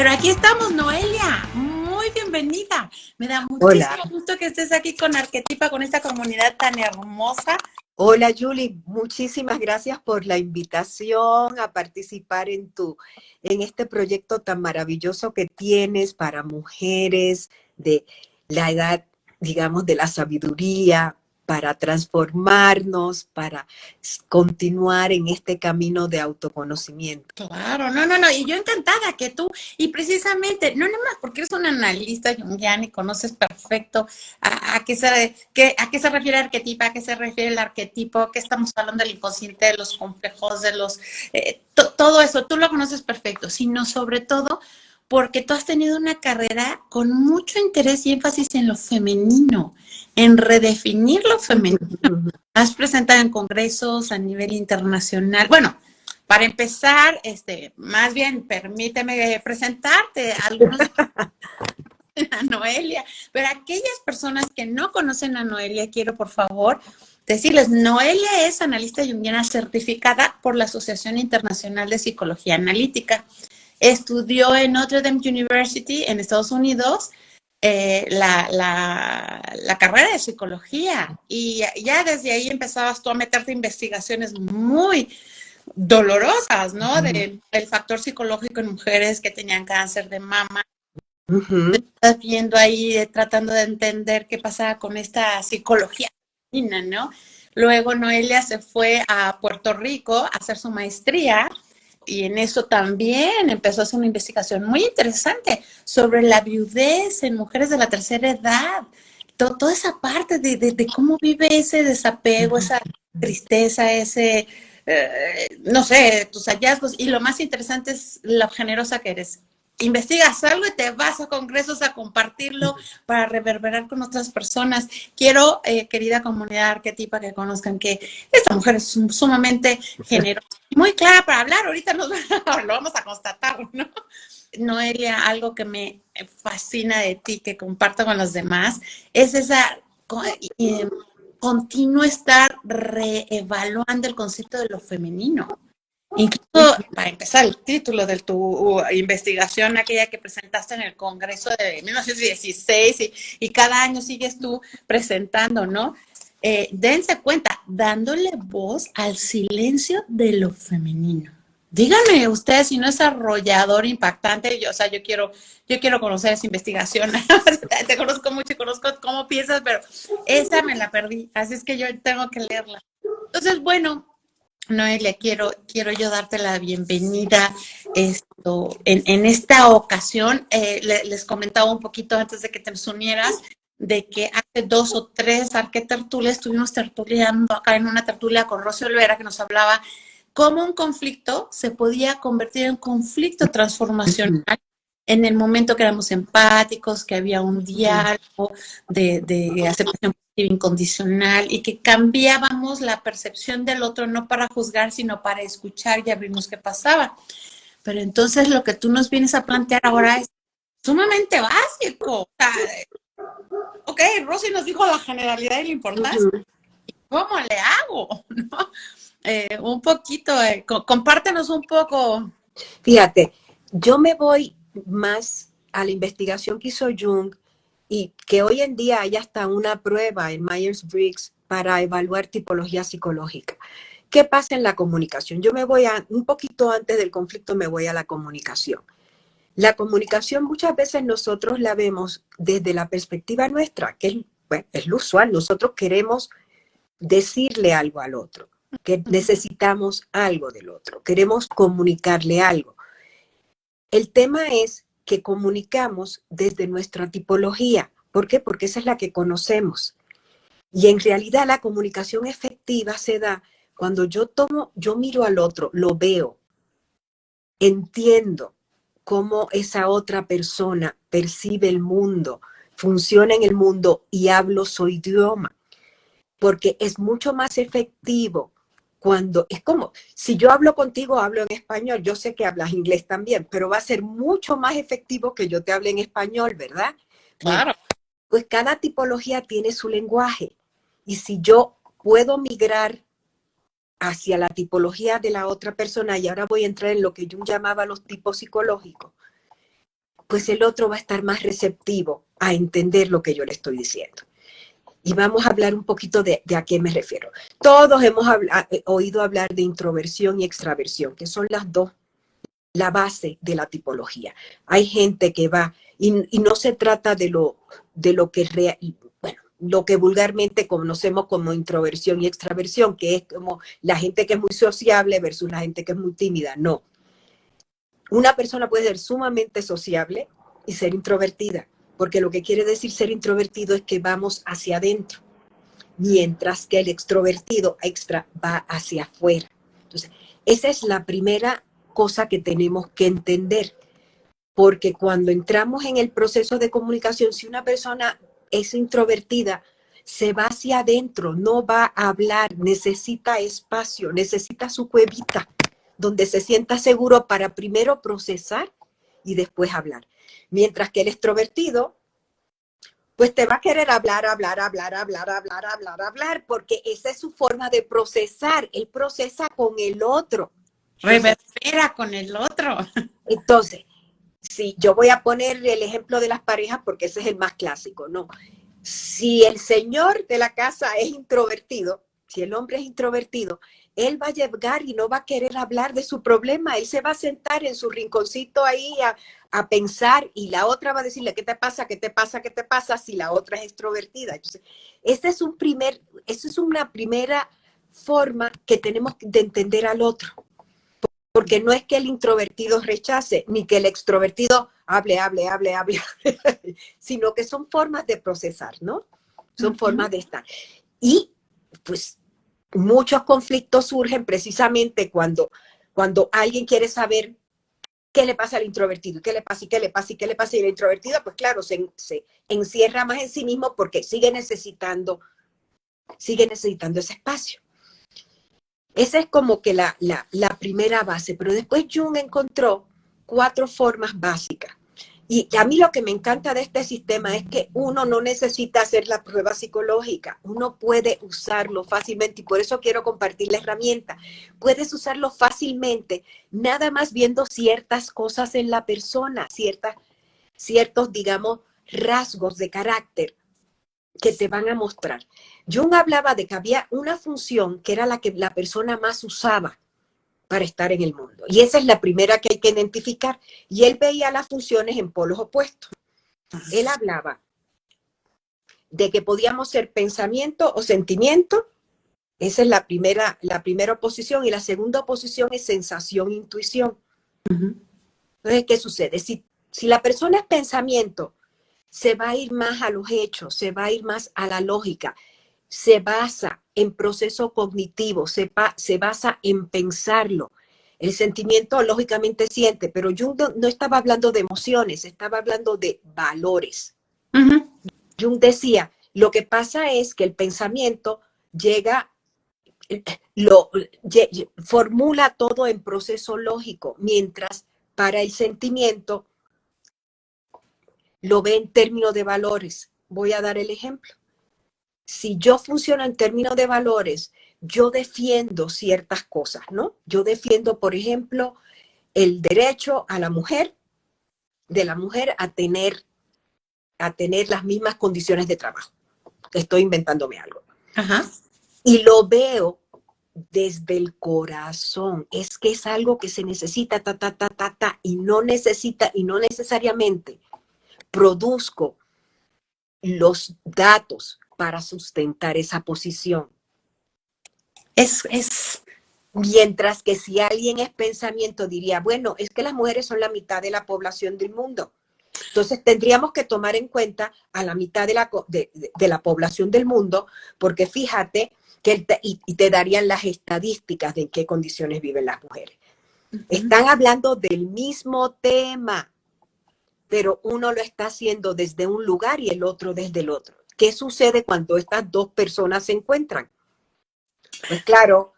Pero aquí estamos, Noelia. Muy bienvenida. Me da muchísimo Hola. gusto que estés aquí con Arquetipa, con esta comunidad tan hermosa. Hola, Julie. Muchísimas gracias por la invitación a participar en este proyecto tan maravilloso que tienes para mujeres de la edad, digamos, de la sabiduría, para transformarnos, para continuar en este camino de autoconocimiento. Claro, no, y yo encantada que tú, y precisamente, no nada más porque eres una analista junguiana y conoces perfecto a qué se refiere arquetipa, a qué se refiere el arquetipo, que estamos hablando del inconsciente, de los complejos, de los, todo eso, tú lo conoces perfecto, sino sobre todo porque tú has tenido una carrera con mucho interés y énfasis en lo femenino, en redefinir lo femenino. Has presentado en congresos a nivel internacional. Bueno, para empezar, más bien, permíteme presentarte a algunos de a Noelia, pero aquellas personas que no conocen a Noelia, quiero por favor decirles, Noelia es analista junguiana certificada por la Asociación Internacional de Psicología Analítica. Estudió en Notre Dame University en Estados Unidos la carrera de psicología y ya desde ahí empezabas tú a meterte investigaciones muy dolorosas, ¿no? Del factor psicológico en mujeres que tenían cáncer de mama. Estás viendo ahí, tratando de entender qué pasaba con esta psicología femenina, ¿no? Luego Noelia se fue a Puerto Rico a hacer su maestría y en eso también empezó a hacer una investigación muy interesante sobre la viudez en mujeres de la tercera edad. Toda esa parte de cómo vive ese desapego, esa tristeza, ese, no sé, tus hallazgos. Y lo más interesante es lo generosa que eres. Investigas algo y te vas a congresos a compartirlo para reverberar con otras personas. Quiero, querida comunidad arquetipa, que conozcan que esta mujer es sumamente generosa, muy clara para hablar. Ahorita lo vamos a constatar, ¿no? Noelia, algo que me fascina de ti, que comparto con los demás, es esa continuo estar reevaluando el concepto de lo femenino. Incluso, para empezar, el título de tu investigación, aquella que presentaste en el Congreso de 1916 y cada año sigues tú presentando, ¿no? Dense cuenta, dándole voz al silencio de lo femenino. Díganme ustedes si no es arrollador, impactante. Yo quiero conocer esa investigación. Te conozco mucho y conozco cómo piensas, pero esa me la perdí. Así es que yo tengo que leerla. Entonces, bueno, Noelia, quiero yo darte la bienvenida en esta ocasión. Les comentaba un poquito antes de que te unieras de que hace 2 o 3 arquetertulias estuvimos tertuliando acá en una tertulia con Rosy Olvera que nos hablaba cómo un conflicto se podía convertir en conflicto transformacional en el momento que éramos empáticos, que había un diálogo de aceptación incondicional y que cambiábamos la percepción del otro no para juzgar, sino para escuchar y abrirnos qué pasaba. Pero entonces lo que tú nos vienes a plantear ahora es sumamente básico. O sea, ok, Rosy nos dijo la generalidad y la importancia. ¿Cómo le hago? ¿No? Un poquito, compártenos un poco. Fíjate, yo me voy más a la investigación que hizo Jung y que hoy en día hay hasta una prueba en Myers-Briggs para evaluar tipología psicológica. ¿Qué pasa en la comunicación? Yo me voy un poquito antes del conflicto, me voy a la comunicación. La comunicación muchas veces nosotros la vemos desde la perspectiva nuestra, que es lo usual. Nosotros queremos decirle algo al otro, que necesitamos algo del otro, queremos comunicarle algo. El tema es que comunicamos desde nuestra tipología. ¿Por qué? Porque esa es la que conocemos. Y en realidad la comunicación efectiva se da cuando yo miro al otro, lo veo, entiendo cómo esa otra persona percibe el mundo, funciona en el mundo y hablo su idioma. Porque es mucho más efectivo cuando, es como, si yo hablo contigo, hablo en español, yo sé que hablas inglés también, pero va a ser mucho más efectivo que yo te hable en español, ¿verdad? Claro. Bueno, pues cada tipología tiene su lenguaje. Y si yo puedo migrar hacia la tipología de la otra persona, y ahora voy a entrar en lo que Jung llamaba los tipos psicológicos, pues el otro va a estar más receptivo a entender lo que yo le estoy diciendo. Y vamos a hablar un poquito de a qué me refiero. Todos hemos oído hablar de introversión y extraversión, que son las dos, la base de la tipología. Hay gente que va, y no se trata de lo que bueno, lo que vulgarmente conocemos como introversión y extraversión, que es como la gente que es muy sociable versus la gente que es muy tímida. No. Una persona puede ser sumamente sociable y ser introvertida, porque lo que quiere decir ser introvertido es que vamos hacia adentro, mientras que el extrovertido extra va hacia afuera. Entonces, esa es la primera cosa que tenemos que entender, porque cuando entramos en el proceso de comunicación, si una persona es introvertida, se va hacia adentro, no va a hablar, necesita espacio, necesita su cuevita, donde se sienta seguro para primero procesar y después hablar. Mientras que el extrovertido, pues te va a querer hablar, porque esa es su forma de procesar. Él procesa con el otro. Reverbera con el otro. Entonces, sí, yo voy a poner el ejemplo de las parejas porque ese es el más clásico, ¿no? Si el señor de la casa es introvertido, si el hombre es introvertido, él va a llegar y no va a querer hablar de su problema. Él se va a sentar en su rinconcito ahí a pensar, y la otra va a decirle, ¿qué te pasa? ¿Qué te pasa? ¿Qué te pasa? Si la otra es extrovertida. Entonces, esa es una primera forma que tenemos de entender al otro. Porque no es que el introvertido rechace, ni que el extrovertido hable, sino que son formas de procesar, ¿no? Son formas de estar. Y pues muchos conflictos surgen precisamente cuando alguien quiere saber qué le pasa al introvertido, qué le pasa, y qué le pasa, y qué le pasa. Y el introvertido, pues claro, se encierra más en sí mismo porque sigue necesitando ese espacio. Esa es como que la primera base, pero después Jung encontró 4 formas básicas. Y a mí lo que me encanta de este sistema es que uno no necesita hacer la prueba psicológica, uno puede usarlo fácilmente, y por eso quiero compartir la herramienta. Puedes usarlo fácilmente, nada más viendo ciertas cosas en la persona, ciertos, digamos, rasgos de carácter que te van a mostrar. Jung hablaba de que había una función que era la que la persona más usaba para estar en el mundo. Y esa es la primera que hay que identificar. Y él veía las funciones en polos opuestos. Él hablaba de que podíamos ser pensamiento o sentimiento. Esa es la primera oposición. Y la segunda oposición es sensación, intuición. Entonces, ¿qué sucede? Si la persona es pensamiento, se va a ir más a los hechos, se va a ir más a la lógica. Se basa en proceso cognitivo, se basa en pensarlo. El sentimiento lógicamente siente, pero Jung no estaba hablando de emociones, estaba hablando de valores. Jung decía, lo que pasa es que el pensamiento formula todo en proceso lógico, mientras para el sentimiento lo ve en términos de valores. Voy a dar el ejemplo. Si yo funciono en términos de valores, yo defiendo ciertas cosas, ¿no? Yo defiendo, por ejemplo, el derecho a la mujer, de la mujer a tener las mismas condiciones de trabajo. Estoy inventándome algo. Ajá. Y lo veo desde el corazón. Es que es algo que se necesita, y no necesariamente produzco los datos para sustentar esa posición. Mientras que si alguien es pensamiento, diría, bueno, es que las mujeres son la mitad de la población del mundo. Entonces tendríamos que tomar en cuenta a la mitad de la población del mundo, porque fíjate que y te darían las estadísticas de en qué condiciones viven las mujeres. Están hablando del mismo tema, pero uno lo está haciendo desde un lugar y el otro desde el otro. ¿Qué sucede cuando estas dos personas se encuentran? Pues claro,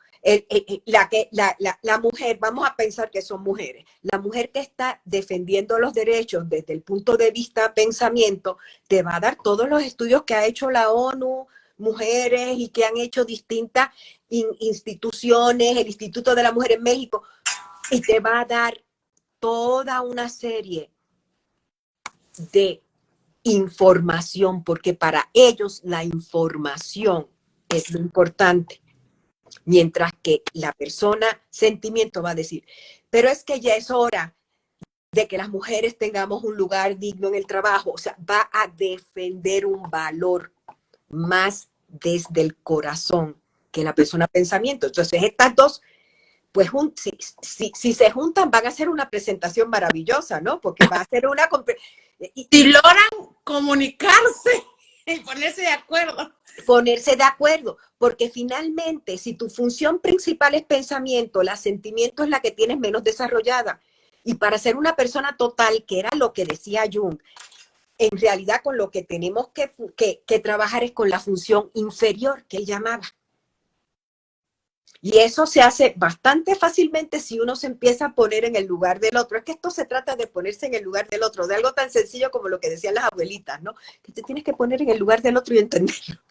la mujer, vamos a pensar que son mujeres, la mujer que está defendiendo los derechos desde el punto de vista pensamiento, te va a dar todos los estudios que ha hecho la ONU, mujeres, y que han hecho distintas instituciones, el Instituto de la Mujer en México, y te va a dar toda una serie de información, porque para ellos la información es lo importante. Mientras que la persona sentimiento va a decir, pero es que ya es hora de que las mujeres tengamos un lugar digno en el trabajo. O sea, va a defender un valor más desde el corazón que la persona pensamiento. Entonces, estas dos, pues si se juntan, van a hacer una presentación maravillosa, ¿no? Porque va a ser una... Si logran comunicarse y ponerse de acuerdo. Ponerse de acuerdo, porque finalmente, si tu función principal es pensamiento, la sentimiento es la que tienes menos desarrollada. Y para ser una persona total, que era lo que decía Jung, en realidad con lo que tenemos que trabajar es con la función inferior que él llamaba. Y eso se hace bastante fácilmente si uno se empieza a poner en el lugar del otro. Es que esto se trata de ponerse en el lugar del otro, de algo tan sencillo como lo que decían las abuelitas, ¿no? Que te tienes que poner en el lugar del otro y entenderlo.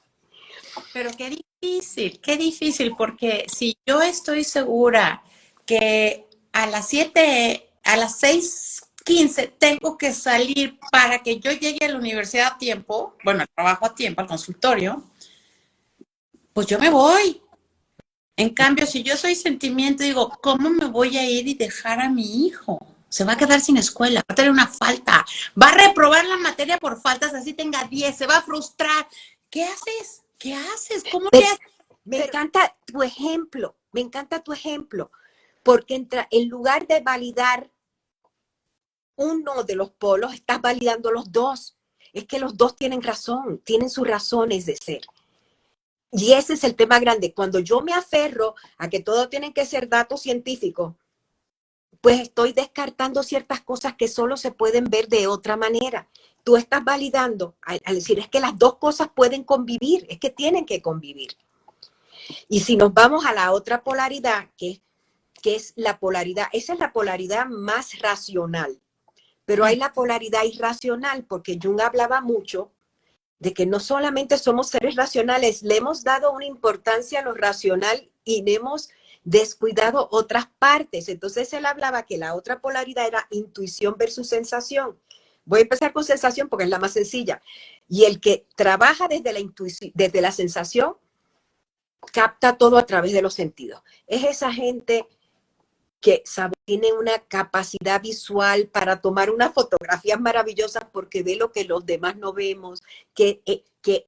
Pero qué difícil, porque si yo estoy segura que a las 6:15 tengo que salir para que yo llegue a la universidad a tiempo, bueno, al trabajo a tiempo, al consultorio, pues yo me voy. En cambio, si yo soy sentimiento, digo, ¿cómo me voy a ir y dejar a mi hijo? Se va a quedar sin escuela, va a tener una falta, va a reprobar la materia por faltas, así tenga 10, se va a frustrar. ¿Qué haces? ¿Qué haces? ¿Cómo le haces? Me encanta tu ejemplo, porque en lugar de validar uno de los polos, estás validando los dos. Es que los dos tienen razón, tienen sus razones de ser. Y ese es el tema grande. Cuando yo me aferro a que todo tienen que ser datos científicos, pues estoy descartando ciertas cosas que solo se pueden ver de otra manera. Tú estás validando al decir, es que las dos cosas pueden convivir, es que tienen que convivir. Y si nos vamos a la otra polaridad, que es la polaridad, esa es la polaridad más racional. Pero hay la polaridad irracional, porque Jung hablaba mucho de que no solamente somos seres racionales, le hemos dado una importancia a lo racional y le hemos descuidado otras partes. Entonces él hablaba que la otra polaridad era intuición versus sensación. Voy a empezar con sensación porque es la más sencilla. Y el que trabaja desde la intuición, desde la sensación, capta todo a través de los sentidos. Es esa gente que tiene una capacidad visual para tomar unas fotografías maravillosas porque ve lo que los demás no vemos, que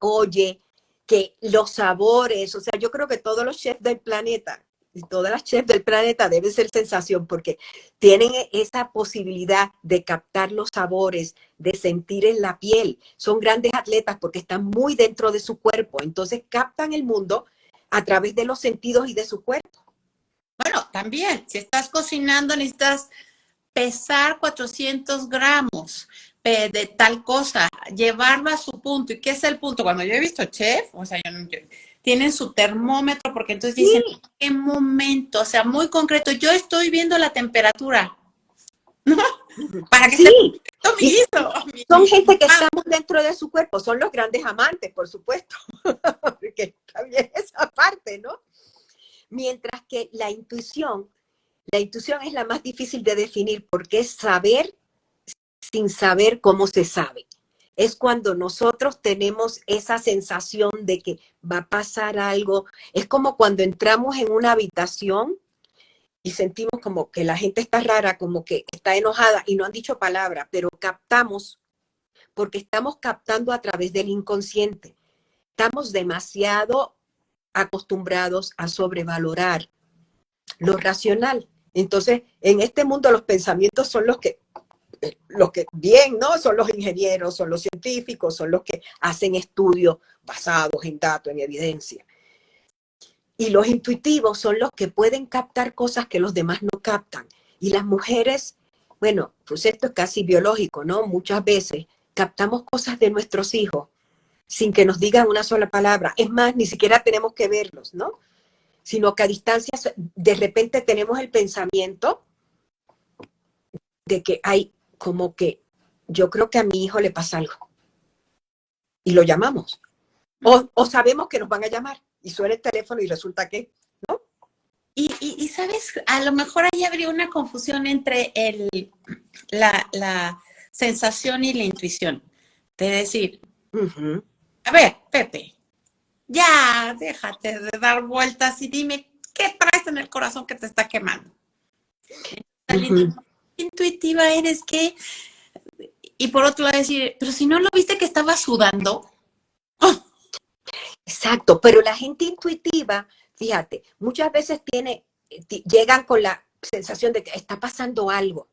oye, que los sabores, o sea, yo creo que todos los chefs del planeta y todas las chefs del planeta deben ser sensación porque tienen esa posibilidad de captar los sabores, de sentir en la piel. Son grandes atletas porque están muy dentro de su cuerpo, entonces captan el mundo a través de los sentidos y de su cuerpo. Bueno, también, si estás cocinando necesitas pesar 400 gramos de tal cosa, llevarlo a su punto. ¿Y qué es el punto? Cuando yo he visto chef, o sea, tienen su termómetro porque entonces dicen, Sí. ¿qué momento? O sea, muy concreto. Yo estoy viendo la temperatura, ¿no? Para que sí. Son gente que estamos dentro de su cuerpo, son los grandes amantes, por supuesto, porque también esa parte, ¿no? Mientras que la intuición es la más difícil de definir porque es saber sin saber cómo se sabe. Es cuando nosotros tenemos esa sensación de que va a pasar algo. Es como cuando entramos en una habitación y sentimos como que la gente está rara, como que está enojada y no han dicho palabra, pero captamos, porque estamos captando a través del inconsciente. Estamos demasiado acostumbrados a sobrevalorar lo racional. Entonces, en este mundo los pensamientos son los que bien, ¿no? Son los ingenieros, son los científicos, son los que hacen estudios basados en datos, en evidencia. Y los intuitivos son los que pueden captar cosas que los demás no captan. Y las mujeres, bueno, pues esto es casi biológico, ¿no? Muchas veces captamos cosas de nuestros hijos sin que nos digan una sola palabra. Es más, ni siquiera tenemos que verlos, ¿no? Sino que a distancia de repente tenemos el pensamiento de que hay como que yo creo que a mi hijo le pasa algo y lo llamamos o sabemos que nos van a llamar y suena el teléfono y resulta que, ¿no? Y sabes, a lo mejor ahí habría una confusión entre la sensación y la intuición. De decir, Ujú, a ver, Pepe, ya déjate de dar vueltas y dime qué traes en el corazón que te está quemando. ujú. Intuitiva eres que, y por otro lado decir, pero si no lo viste que estaba sudando. ¡Oh! Exacto, pero la gente intuitiva, fíjate, muchas veces llegan con la sensación de que está pasando algo,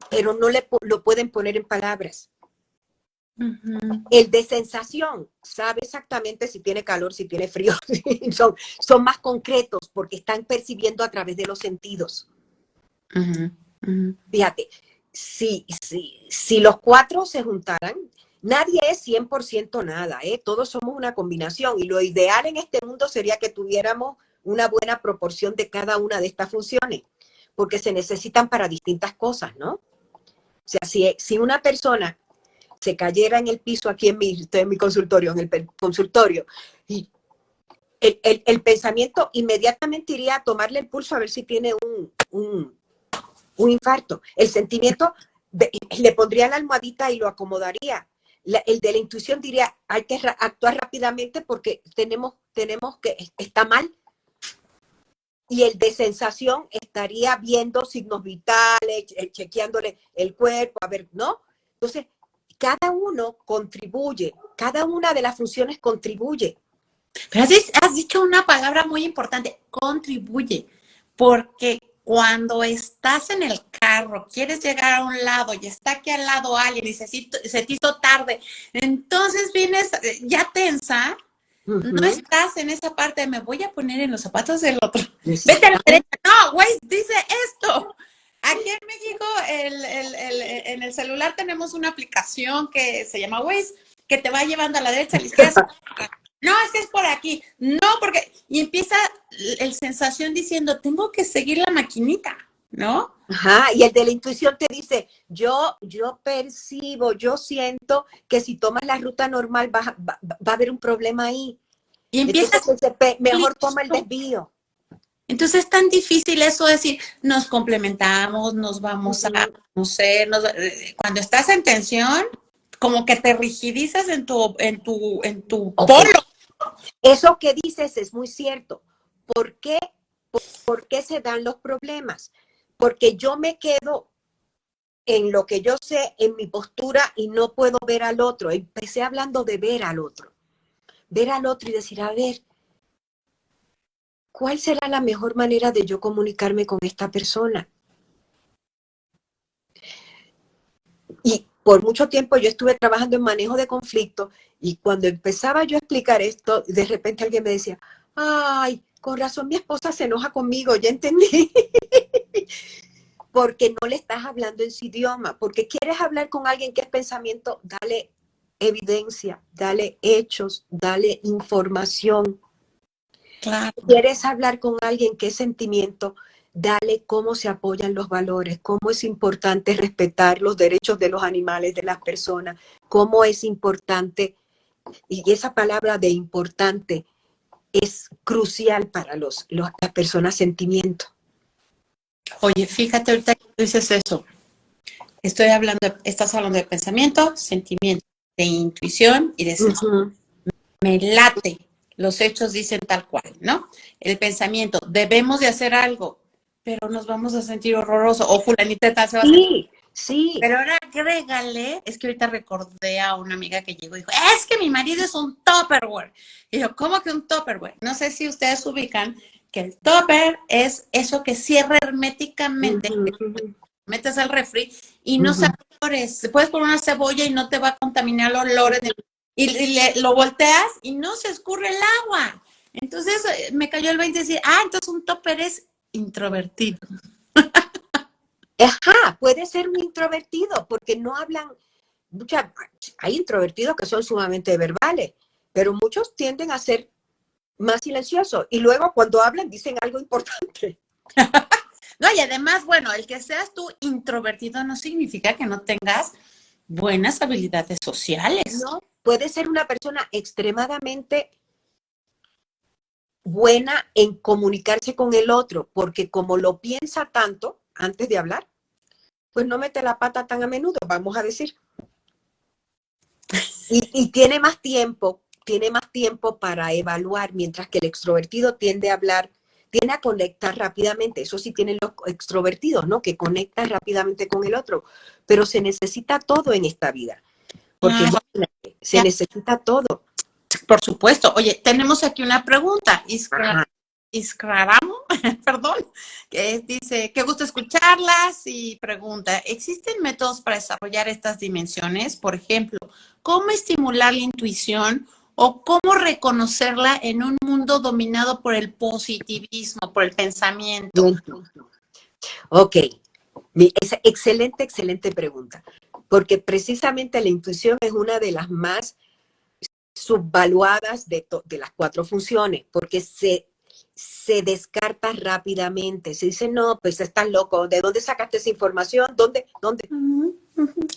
pero no lo pueden poner en palabras. Uh-huh. El de sensación sabe exactamente si tiene calor, si tiene frío, son más concretos porque están percibiendo a través de los sentidos. Uh-huh. Uh-huh. Fíjate, si los cuatro se juntaran, nadie es 100% nada, ¿eh? Todos somos una combinación y lo ideal en este mundo sería que tuviéramos una buena proporción de cada una de estas funciones, porque se necesitan para distintas cosas, ¿no? O sea, si una persona se cayera en el piso aquí estoy en mi consultorio, en el consultorio, y el pensamiento inmediatamente iría a tomarle el pulso a ver si tiene un infarto. El sentimiento le pondría la almohadita y lo acomodaría. El de la intuición diría, hay que actuar rápidamente porque tenemos que, está mal. Y el de sensación estaría viendo signos vitales, chequeándole el cuerpo, a ver, ¿no? Entonces, cada uno contribuye, cada una de las funciones contribuye. Pero has dicho una palabra muy importante, contribuye, porque cuando estás en el carro, quieres llegar a un lado y está aquí al lado alguien y se te hizo tarde, entonces vienes ya tensa, no estás en esa parte de me voy a poner en los zapatos del otro. Vete a la derecha, no, güey, dice esto. Aquí en México, en el celular tenemos una aplicación que se llama Waze, que te va llevando a la derecha, a la izquierda. No, es que es por aquí. No, porque... Y empieza el sensación diciendo, tengo que seguir la maquinita, ¿no? Ajá, y el de la intuición te dice, yo percibo, yo siento que si tomas la ruta normal va a haber un problema ahí. Y empiezas... Entonces, mejor toma el desvío. Entonces es tan difícil eso de decir, nos complementamos, nos vamos a conocer, cuando estás en tensión, como que te rigidizas en tu Okay. polo. Eso que dices es muy cierto. ¿Por qué se dan los problemas? Porque yo me quedo en lo que yo sé, en mi postura y no puedo ver al otro. Empecé hablando de ver al otro. Ver al otro y decir, a ver, ¿cuál será la mejor manera de yo comunicarme con esta persona? Y por mucho tiempo yo estuve trabajando en manejo de conflictos y cuando empezaba yo a explicar esto, de repente alguien me decía, ay, con razón mi esposa se enoja conmigo, ya entendí. Porque no le estás hablando en su idioma, porque quieres hablar con alguien que es pensamiento, dale evidencia, dale hechos, dale información. Claro. Quieres hablar con alguien que es sentimiento, dale cómo se apoyan los valores, cómo es importante respetar los derechos de los animales, de las personas, cómo es importante, y esa palabra de importante es crucial para las personas sentimiento. Oye, fíjate ahorita que dices eso. Estás hablando de pensamiento, sentimiento, de intuición y de sensación. Me late. Los hechos dicen tal cual, ¿no? El pensamiento, debemos de hacer algo, pero nos vamos a sentir horroroso. O fulanita tal se va a sentir. Sí. Pero ahora agrégale, es que ahorita recordé a una amiga que llegó y dijo, es que mi marido es un Tupperware. Y yo, ¿cómo que un Tupperware? No sé si ustedes ubican que el Tupper es eso que cierra herméticamente, metes al refri y no sabe olores. Puedes poner una cebolla y no te va a contaminar los olores. Lo volteas y no se escurre el agua. Entonces me cayó el 20 y decir, entonces un Tupper es introvertido. Ajá, puede ser un introvertido porque no hablan, hay introvertidos que son sumamente verbales, pero muchos tienden a ser más silenciosos y luego cuando hablan dicen algo importante. No, y además, bueno, el que seas tú introvertido no significa que no tengas buenas habilidades sociales. No, puede ser una persona extremadamente buena en comunicarse con el otro, porque como lo piensa tanto antes de hablar, pues no mete la pata tan a menudo, vamos a decir. Y tiene más tiempo para evaluar, mientras que el extrovertido tiende a hablar, tiende a conectar rápidamente. Eso sí tienen los extrovertidos, ¿no? Que conectan rápidamente con el otro. Pero se necesita todo en esta vida. Porque se necesita todo. Por supuesto. Oye, tenemos aquí una pregunta. Iskraramo, perdón, que dice, qué gusto escucharlas y pregunta, ¿existen métodos para desarrollar estas dimensiones? Por ejemplo, ¿cómo estimular la intuición o cómo reconocerla en un mundo dominado por el positivismo, por el pensamiento? Ok, excelente pregunta, porque precisamente la intuición es una de las más subvaluadas de las 4 funciones, porque se descarta rápidamente. Se dice, no, pues estás loco. ¿De dónde sacaste esa información? ¿Dónde?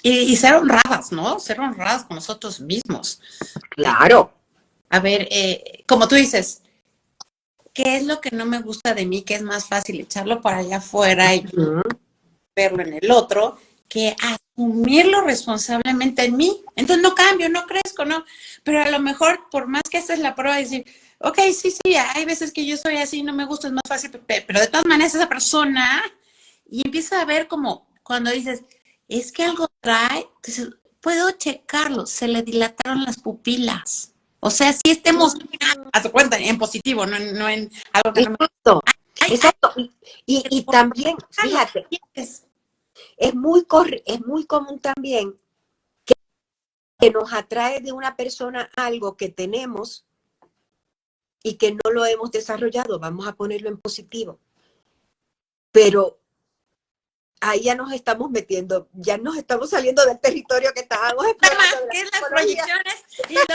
Y ser honradas, ¿no? Ser honradas con nosotros mismos. Claro. A ver, como tú dices, ¿qué es lo que no me gusta de mí? Que es más fácil echarlo para allá afuera y verlo en el otro, que asumirlo responsablemente en mí. Entonces no cambio, no crezco, no. Pero a lo mejor, por más que esta es la prueba, decir, ok, sí, hay veces que yo soy así, no me gusta, es más fácil, pero de todas maneras esa persona, y empieza a ver como cuando dices, es que algo trae, entonces puedo checarlo, se le dilataron las pupilas. O sea, si estemos, a su cuenta, en positivo, no en algo que no me... Exacto. Y también, fíjate, es muy común también que nos atrae de una persona algo que tenemos y que no lo hemos desarrollado, vamos a ponerlo en positivo. Pero ahí ya nos estamos metiendo, ya nos estamos saliendo del territorio que estábamos explorando. Que es las proyecciones y los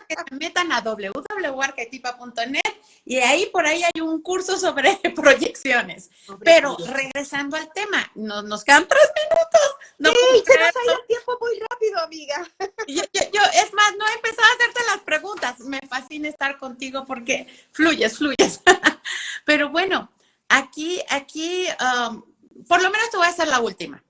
que se metan a www.arquetipa.net y ahí por ahí hay un curso sobre proyecciones. Pero regresando al tema, nos quedan 3 minutos. No, sí, se nos ha ido el tiempo muy rápido, amiga. Yo, es más, no he empezado a hacerte las preguntas. Me fascina estar contigo porque fluyes. Pero bueno, aquí, por lo menos te voy a hacer la última.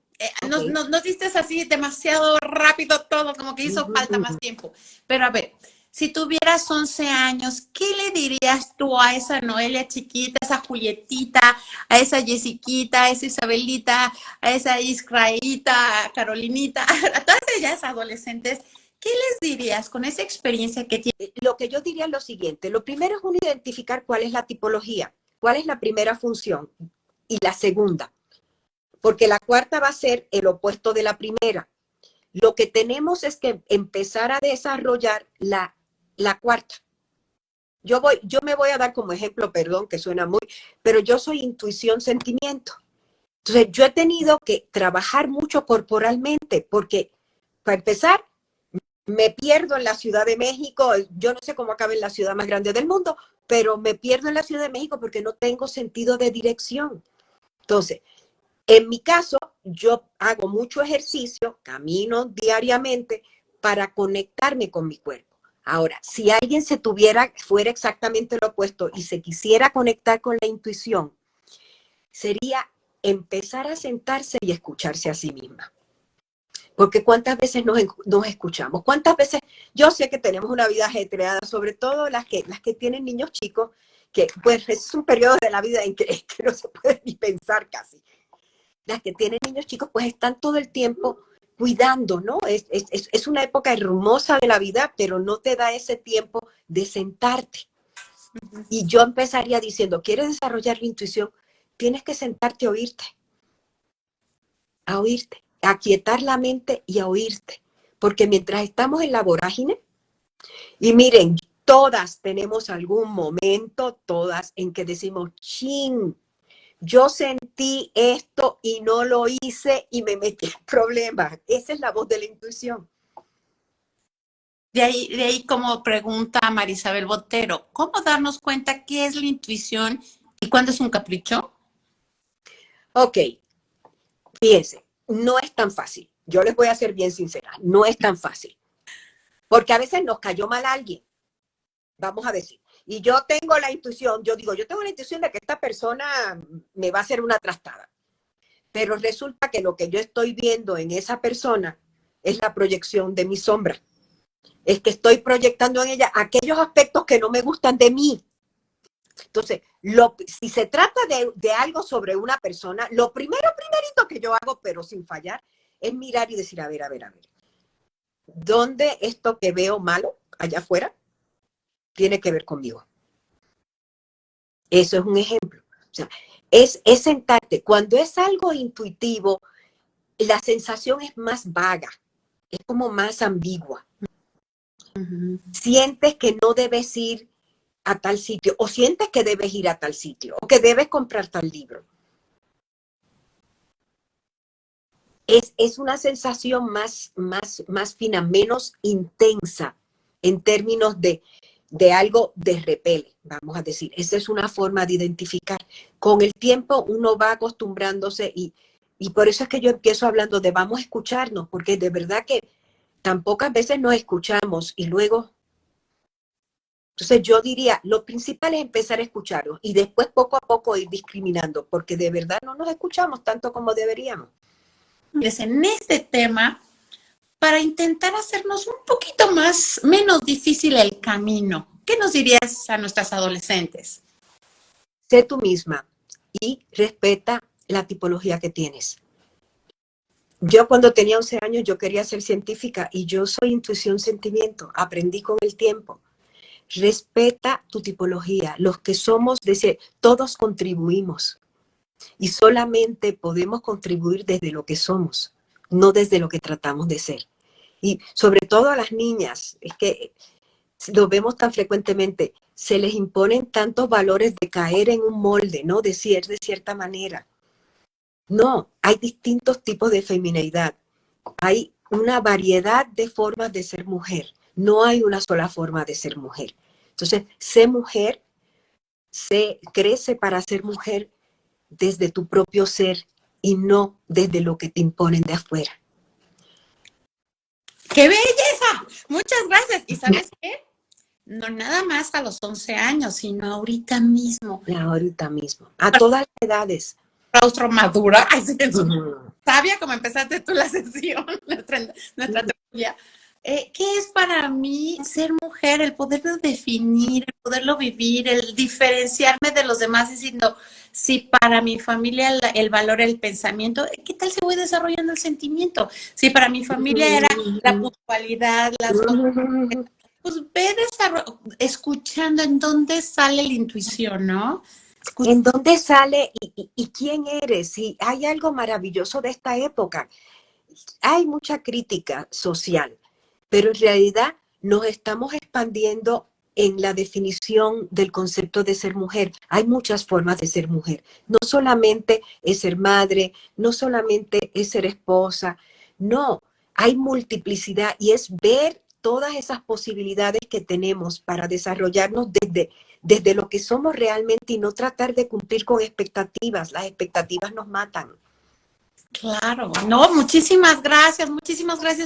Okay. Nos diste así demasiado rápido todo, como que hizo falta más tiempo. Pero a ver, si tuvieras 11 años, ¿qué le dirías tú a esa Noelia chiquita, a esa Julietita, a esa Jessiquita, a esa Isabelita, a esa Iscraíta, a Carolinita, a todas ellas adolescentes? ¿Qué les dirías con esa experiencia que tienes? Lo que yo diría es lo siguiente. Lo primero es identificar cuál es la tipología, cuál es la primera función y la segunda. Porque la cuarta va a ser el opuesto de la primera. Lo que tenemos es que empezar a desarrollar la cuarta. Yo me voy a dar como ejemplo, perdón, que suena muy, pero yo soy intuición, sentimiento. Entonces, yo he tenido que trabajar mucho corporalmente, porque, para empezar, me pierdo en la Ciudad de México. Yo no sé cómo acaba en la ciudad más grande del mundo, pero me pierdo en la Ciudad de México porque no tengo sentido de dirección. Entonces, en mi caso, yo hago mucho ejercicio, camino diariamente para conectarme con mi cuerpo. Ahora, si alguien fuera exactamente lo opuesto y se quisiera conectar con la intuición, sería empezar a sentarse y escucharse a sí misma. Porque ¿cuántas veces nos escuchamos? ¿Cuántas veces? Yo sé que tenemos una vida ajetreada, sobre todo las que tienen niños chicos, que pues es un periodo de la vida en que no se puede ni pensar casi. Las que tienen niños chicos, pues están todo el tiempo cuidando, ¿no? Es una época hermosa de la vida, pero no te da ese tiempo de sentarte. Y yo empezaría diciendo, ¿quieres desarrollar la intuición? Tienes que sentarte a oírte, a aquietar la mente y a oírte. Porque mientras estamos en la vorágine, y miren, todas tenemos algún momento, todas, en que decimos, chin, yo sentí esto y no lo hice y me metí en problemas. Esa es la voz de la intuición. De ahí como pregunta Marisabel Botero, ¿cómo darnos cuenta qué es la intuición y cuándo es un capricho? Ok, fíjense, no es tan fácil. Yo les voy a ser bien sincera, no es tan fácil. Porque a veces nos cayó mal alguien, vamos a decir. Y yo tengo la intuición, yo tengo la intuición de que esta persona me va a hacer una trastada. pero resulta que lo que yo estoy viendo en esa persona es la proyección de mi sombra. Es que estoy proyectando en ella aquellos aspectos que no me gustan de mí. Entonces, si se trata de algo sobre una persona, lo primerito que yo hago, pero sin fallar, es mirar y decir, a ver, ¿dónde esto que veo malo allá afuera tiene que ver conmigo? Eso es un ejemplo. O sea, es sentarte. Cuando es algo intuitivo, la sensación es más vaga, es como más ambigua. Ujú. Sientes que no debes ir a tal sitio, o sientes que debes ir a tal sitio, o que debes comprar tal libro. Es una sensación más fina, menos intensa en términos de algo de repele, vamos a decir. Esa es una forma de identificar. Con el tiempo uno va acostumbrándose y por eso es que yo empiezo hablando de vamos a escucharnos, porque de verdad que tan pocas veces nos escuchamos y luego... Entonces yo diría, lo principal es empezar a escucharnos y después poco a poco ir discriminando, porque de verdad no nos escuchamos tanto como deberíamos. En este tema, para intentar hacernos un poquito menos difícil el camino, ¿qué nos dirías a nuestras adolescentes? Sé tú misma y respeta la tipología que tienes. Yo cuando tenía 11 años yo quería ser científica y yo soy intuición, sentimiento, aprendí con el tiempo. Respeta tu tipología. Los que somos, todos contribuimos y solamente podemos contribuir desde lo que somos, no desde lo que tratamos de ser. Y sobre todo a las niñas, es que lo vemos tan frecuentemente, se les imponen tantos valores de caer en un molde, ¿no? De ser de cierta manera. No, hay distintos tipos de femineidad. Hay una variedad de formas de ser mujer. No hay una sola forma de ser mujer. Entonces, sé mujer, crece para ser mujer desde tu propio ser y no desde lo que te imponen de afuera. ¡Qué belleza! Muchas gracias. ¿Y sabes qué? No nada más a los 11 años, sino ahorita mismo. Ahorita mismo. A todas las edades. Claustro madura. Ay, sí, sabia como empezaste tú la sesión, nuestra tertulia. ¿Qué es para mí ser mujer? El poderlo definir, el poderlo vivir, el diferenciarme de los demás diciendo, si para mi familia el valor era el pensamiento, ¿qué tal si voy desarrollando el sentimiento? Si para mi familia era la puntualidad, las cosas, pues ve escuchando en dónde sale la intuición, ¿no? ¿En dónde sale y quién eres? Y hay algo maravilloso de esta época. Hay mucha crítica social, pero en realidad nos estamos expandiendo en la definición del concepto de ser mujer. Hay muchas formas de ser mujer. No solamente es ser madre, no solamente es ser esposa. No, hay multiplicidad y es ver todas esas posibilidades que tenemos para desarrollarnos desde lo que somos realmente y no tratar de cumplir con expectativas. Las expectativas nos matan. Claro, no, muchísimas gracias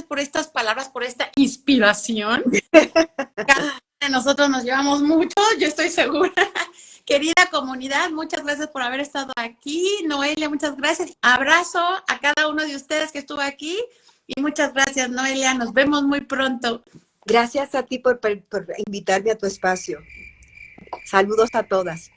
por estas palabras, por esta inspiración. Cada uno de nosotros nos llevamos mucho, yo estoy segura. Querida comunidad, muchas gracias por haber estado aquí. Noelia, muchas gracias. Abrazo a cada uno de ustedes que estuvo aquí y muchas gracias, Noelia. Nos vemos muy pronto. Gracias a ti por invitarme a tu espacio. Saludos a todas.